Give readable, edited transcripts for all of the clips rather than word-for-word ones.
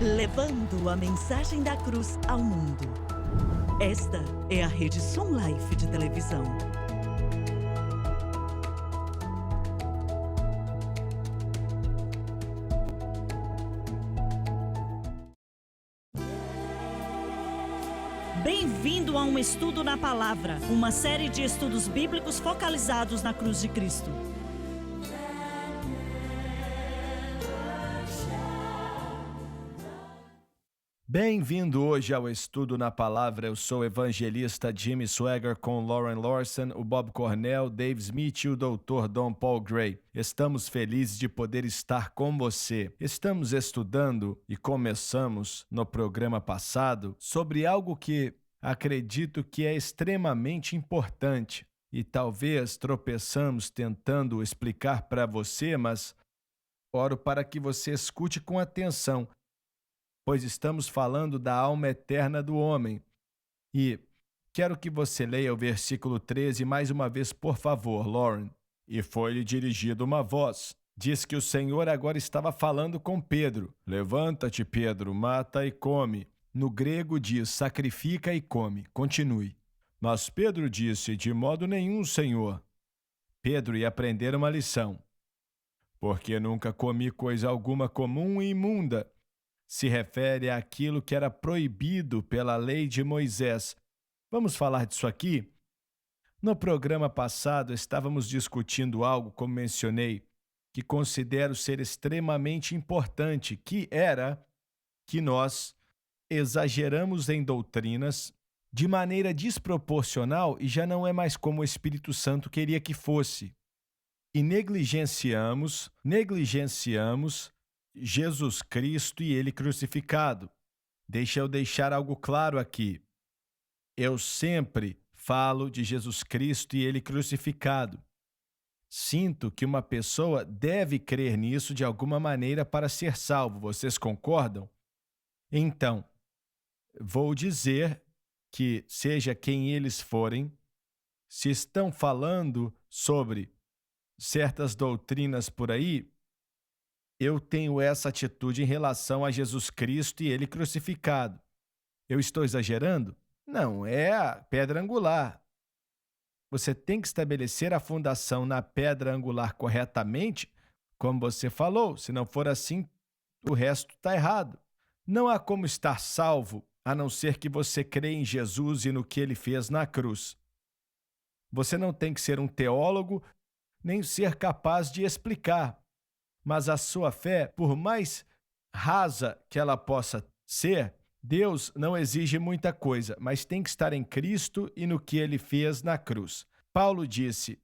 Levando a mensagem da cruz ao mundo. Esta é a Rede Som Life de televisão. Bem-vindo a um estudo na palavra, uma série de estudos bíblicos focalizados na cruz de Cristo. Bem-vindo hoje ao Estudo na Palavra. Eu sou o evangelista Jimmy Swaggart com Lauren Lawson, o Bob Cornell, Dave Smith e o Dr. Don Paul Gray. Estamos felizes de poder estar com você. Estamos estudando e começamos no programa passado sobre algo que acredito que é extremamente importante e talvez tropeçamos tentando explicar para você, mas oro para que você escute com atenção, pois estamos falando da alma eterna do homem. E quero que você leia o versículo 13 mais uma vez, por favor, Lauren. E foi-lhe dirigida uma voz. Diz que o Senhor agora estava falando com Pedro. Levanta-te, Pedro, mata e come. No grego diz, sacrifica e come. Continue. Mas Pedro disse, de modo nenhum, Senhor. Pedro ia aprender uma lição. Porque nunca comi coisa alguma comum e imunda. Se refere àquilo que era proibido pela lei de Moisés. Vamos falar disso aqui? No programa passado, estávamos discutindo algo, como mencionei, que considero ser extremamente importante, que era que nós exageramos em doutrinas de maneira desproporcional e já não é mais como o Espírito Santo queria que fosse. E negligenciamos Jesus Cristo e Ele crucificado. Deixa eu deixar algo claro aqui. Eu sempre falo de Jesus Cristo e Ele crucificado. Sinto que uma pessoa deve crer nisso de alguma maneira para ser salvo. Vocês concordam? Então, vou dizer que, seja quem eles forem, se estão falando sobre certas doutrinas por aí, eu tenho essa atitude em relação a Jesus Cristo e Ele crucificado. Eu estou exagerando? Não, é a pedra angular. Você tem que estabelecer a fundação na pedra angular corretamente, como você falou. Se não for assim, o resto está errado. Não há como estar salvo, a não ser que você creia em Jesus e no que Ele fez na cruz. Você não tem que ser um teólogo, nem ser capaz de explicar. Mas a sua fé, por mais rasa que ela possa ser, Deus não exige muita coisa, mas tem que estar em Cristo e no que Ele fez na cruz. Paulo disse,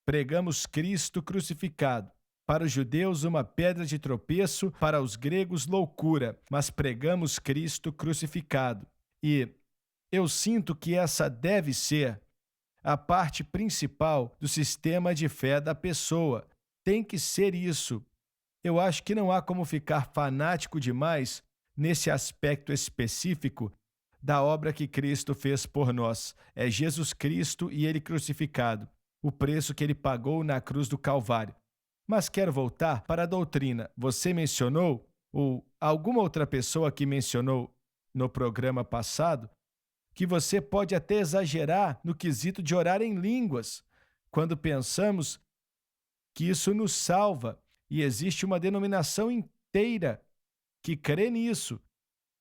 pregamos Cristo crucificado. Para os judeus, uma pedra de tropeço, para os gregos, loucura, mas pregamos Cristo crucificado. E eu sinto que essa deve ser a parte principal do sistema de fé da pessoa. Tem que ser isso. Eu acho que não há como ficar fanático demais nesse aspecto específico da obra que Cristo fez por nós. É Jesus Cristo e Ele crucificado, o preço que Ele pagou na cruz do Calvário. Mas quero voltar para a doutrina. Você mencionou, ou alguma outra pessoa que mencionou no programa passado, que você pode até exagerar no quesito de orar em línguas, quando pensamos que isso nos salva, e existe uma denominação inteira que crê nisso.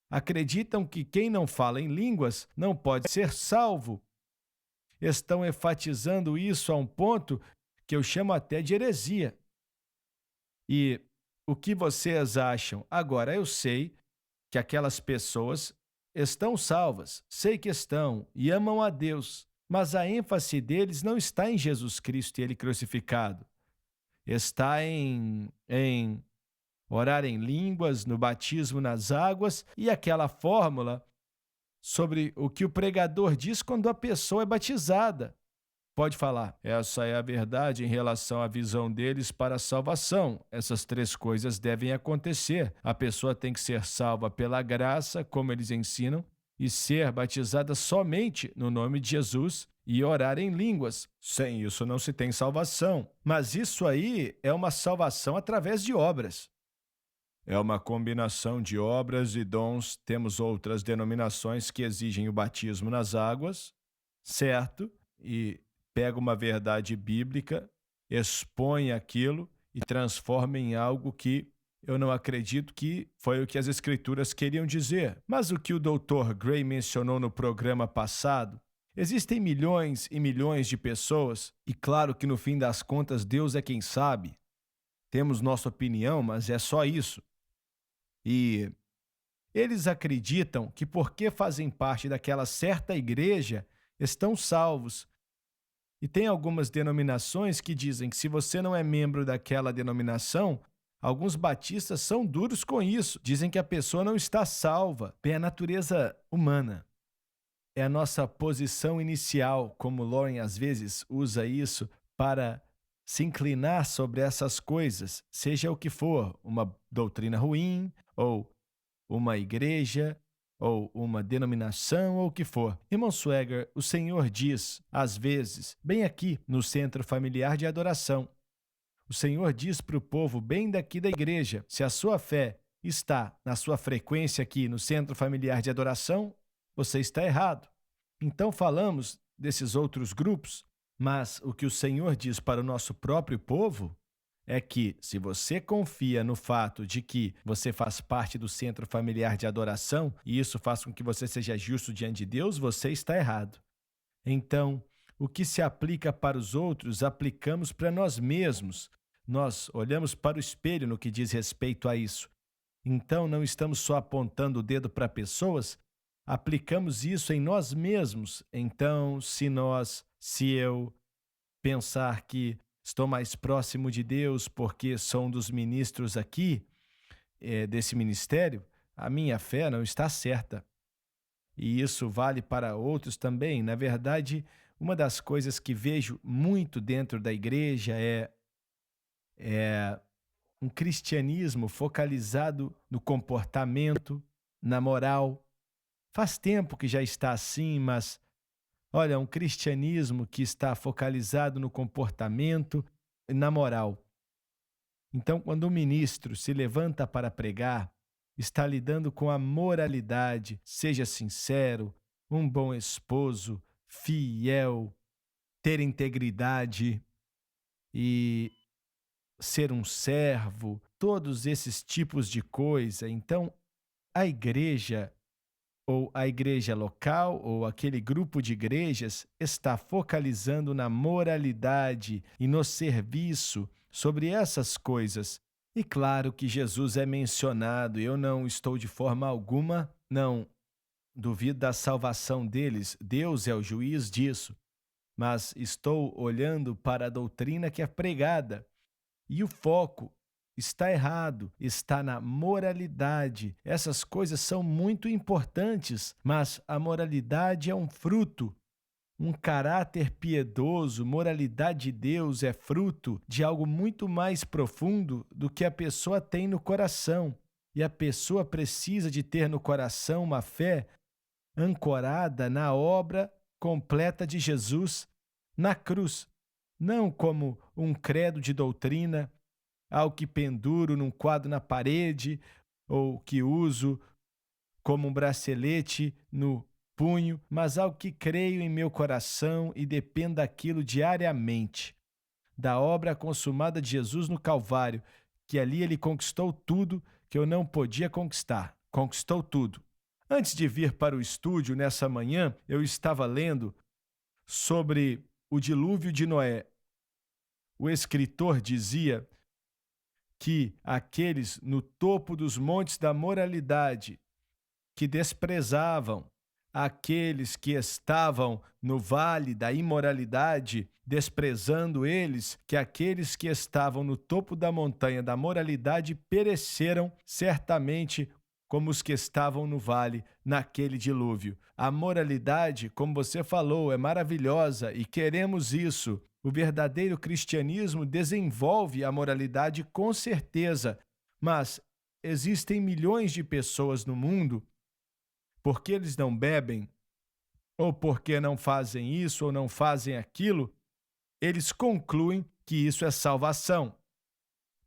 Acreditam que quem não fala em línguas não pode ser salvo. Estão enfatizando isso a um ponto que eu chamo até de heresia. E o que vocês acham? Agora, eu sei que aquelas pessoas estão salvas, sei que estão e amam a Deus, mas a ênfase deles não está em Jesus Cristo e Ele crucificado. Está em orar em línguas, no batismo nas águas e aquela fórmula sobre o que o pregador diz quando a pessoa é batizada. Pode falar, essa é a verdade em relação à visão deles para a salvação. Essas três coisas devem acontecer. A pessoa tem que ser salva pela graça, como eles ensinam, e ser batizada somente no nome de Jesus e orar em línguas. Sem isso não se tem salvação. Mas isso aí é uma salvação através de obras. É uma combinação de obras e dons. Temos outras denominações que exigem o batismo nas águas, certo? E pega uma verdade bíblica, expõe aquilo e transforma em algo que eu não acredito que foi o que as escrituras queriam dizer. Mas o que o Dr. Gray mencionou no programa passado, existem milhões e milhões de pessoas, e claro que no fim das contas Deus é quem sabe. Temos nossa opinião, mas é só isso. E eles acreditam que porque fazem parte daquela certa igreja, estão salvos. E tem algumas denominações que dizem que se você não é membro daquela denominação, alguns batistas são duros com isso. Dizem que a pessoa não está salva. Bem, a natureza humana é a nossa posição inicial, como Lauren às vezes usa isso para se inclinar sobre essas coisas, seja o que for, uma doutrina ruim, ou uma igreja, ou uma denominação, ou o que for. Irmão Swagger, o Senhor diz, às vezes, bem aqui no Centro Familiar de Adoração, o Senhor diz para o povo bem daqui da igreja, se a sua fé está na sua frequência aqui no Centro Familiar de Adoração, você está errado. Então falamos desses outros grupos, mas o que o Senhor diz para o nosso próprio povo é que, se você confia no fato de que você faz parte do Centro Familiar de Adoração e isso faz com que você seja justo diante de Deus, você está errado. Então, o que se aplica para os outros, aplicamos para nós mesmos. Nós olhamos para o espelho no que diz respeito a isso. Então, não estamos só apontando o dedo para pessoas, aplicamos isso em nós mesmos. Então, se eu pensar que estou mais próximo de Deus porque sou um dos ministros aqui, desse ministério, a minha fé não está certa. E isso vale para outros também. Na verdade, uma das coisas que vejo muito dentro da igreja é um cristianismo focalizado no comportamento, na moral. Faz tempo que já está assim, mas olha, um cristianismo que está focalizado no comportamento e na moral. Então, quando o ministro se levanta para pregar, está lidando com a moralidade, seja sincero, um bom esposo, fiel, ter integridade e ser um servo, todos esses tipos de coisa. Então, a igreja ou a igreja local, ou aquele grupo de igrejas, está focalizando na moralidade e no serviço sobre essas coisas. E claro que Jesus é mencionado, eu não estou de forma alguma, não duvido da salvação deles, Deus é o juiz disso, mas estou olhando para a doutrina que é pregada, e o foco está errado, está na moralidade. Essas coisas são muito importantes, mas a moralidade é um fruto, um caráter piedoso, moralidade de Deus é fruto de algo muito mais profundo do que a pessoa tem no coração. E a pessoa precisa de ter no coração uma fé ancorada na obra completa de Jesus na cruz, não como um credo de doutrina, algo que penduro num quadro na parede ou que uso como um bracelete no punho, mas algo que creio em meu coração e dependo daquilo diariamente, da obra consumada de Jesus no Calvário, que ali ele conquistou tudo que eu não podia conquistar. Conquistou tudo. Antes de vir para o estúdio nessa manhã, eu estava lendo sobre o dilúvio de Noé. O escritor dizia que aqueles no topo dos montes da moralidade, que desprezavam aqueles que estavam no vale da imoralidade, desprezando eles, que aqueles que estavam no topo da montanha da moralidade pereceram certamente como os que estavam no vale naquele dilúvio. A moralidade, como você falou, é maravilhosa e queremos isso. O verdadeiro cristianismo desenvolve a moralidade com certeza, mas existem milhões de pessoas no mundo, porque eles não bebem, ou porque não fazem isso ou não fazem aquilo, eles concluem que isso é salvação.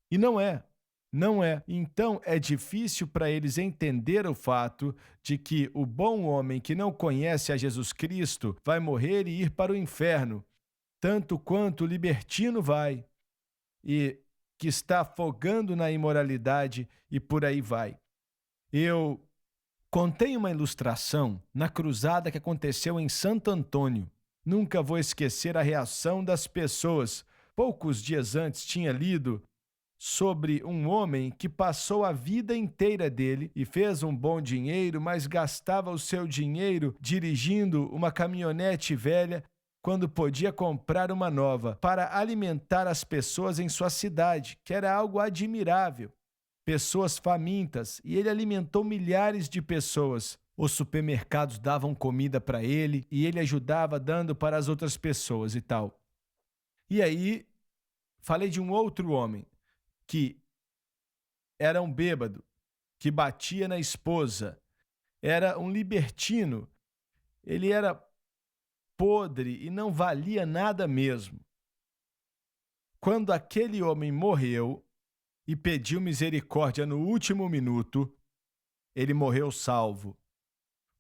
E não é. Não é. Então é difícil para eles entender o fato de que o bom homem que não conhece a Jesus Cristo vai morrer e ir para o inferno, tanto quanto o libertino vai, e que está afogando na imoralidade e por aí vai. Eu contei uma ilustração na cruzada que aconteceu em Santo Antônio. Nunca vou esquecer a reação das pessoas. Poucos dias antes tinha lido sobre um homem que passou a vida inteira dele e fez um bom dinheiro, mas gastava o seu dinheiro dirigindo uma caminhonete velha quando podia comprar uma nova para alimentar as pessoas em sua cidade, que era algo admirável. Pessoas famintas, e ele alimentou milhares de pessoas. Os supermercados davam comida para ele e ele ajudava dando para as outras pessoas e tal. E aí, falei de um outro homem que era um bêbado, que batia na esposa, era um libertino, ele era podre e não valia nada mesmo. Quando aquele homem morreu e pediu misericórdia no último minuto, ele morreu salvo.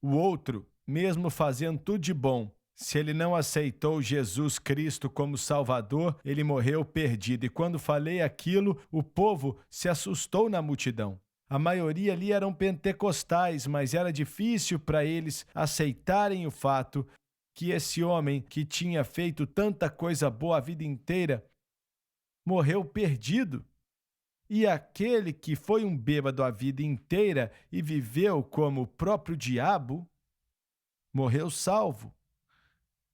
O outro, mesmo fazendo tudo de bom, se ele não aceitou Jesus Cristo como Salvador, ele morreu perdido. E quando falei aquilo, o povo se assustou na multidão. A maioria ali eram pentecostais, mas era difícil para eles aceitarem o fato que esse homem que tinha feito tanta coisa boa a vida inteira morreu perdido. E aquele que foi um bêbado a vida inteira e viveu como o próprio diabo, morreu salvo.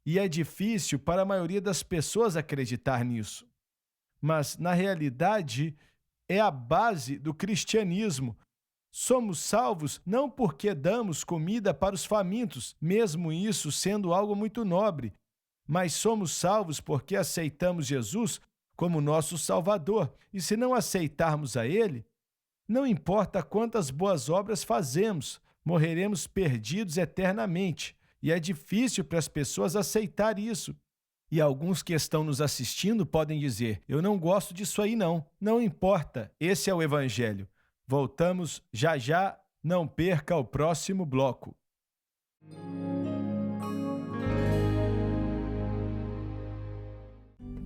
E é difícil para a maioria das pessoas acreditar nisso. Mas, na realidade, é a base do cristianismo. Somos salvos não porque damos comida para os famintos, mesmo isso sendo algo muito nobre, mas somos salvos porque aceitamos Jesus como nosso Salvador. E se não aceitarmos a Ele, não importa quantas boas obras fazemos, morreremos perdidos eternamente. E é difícil para as pessoas aceitar isso. E alguns que estão nos assistindo podem dizer: eu não gosto disso aí não. Não importa, esse é o Evangelho. Voltamos já já, não perca o próximo bloco.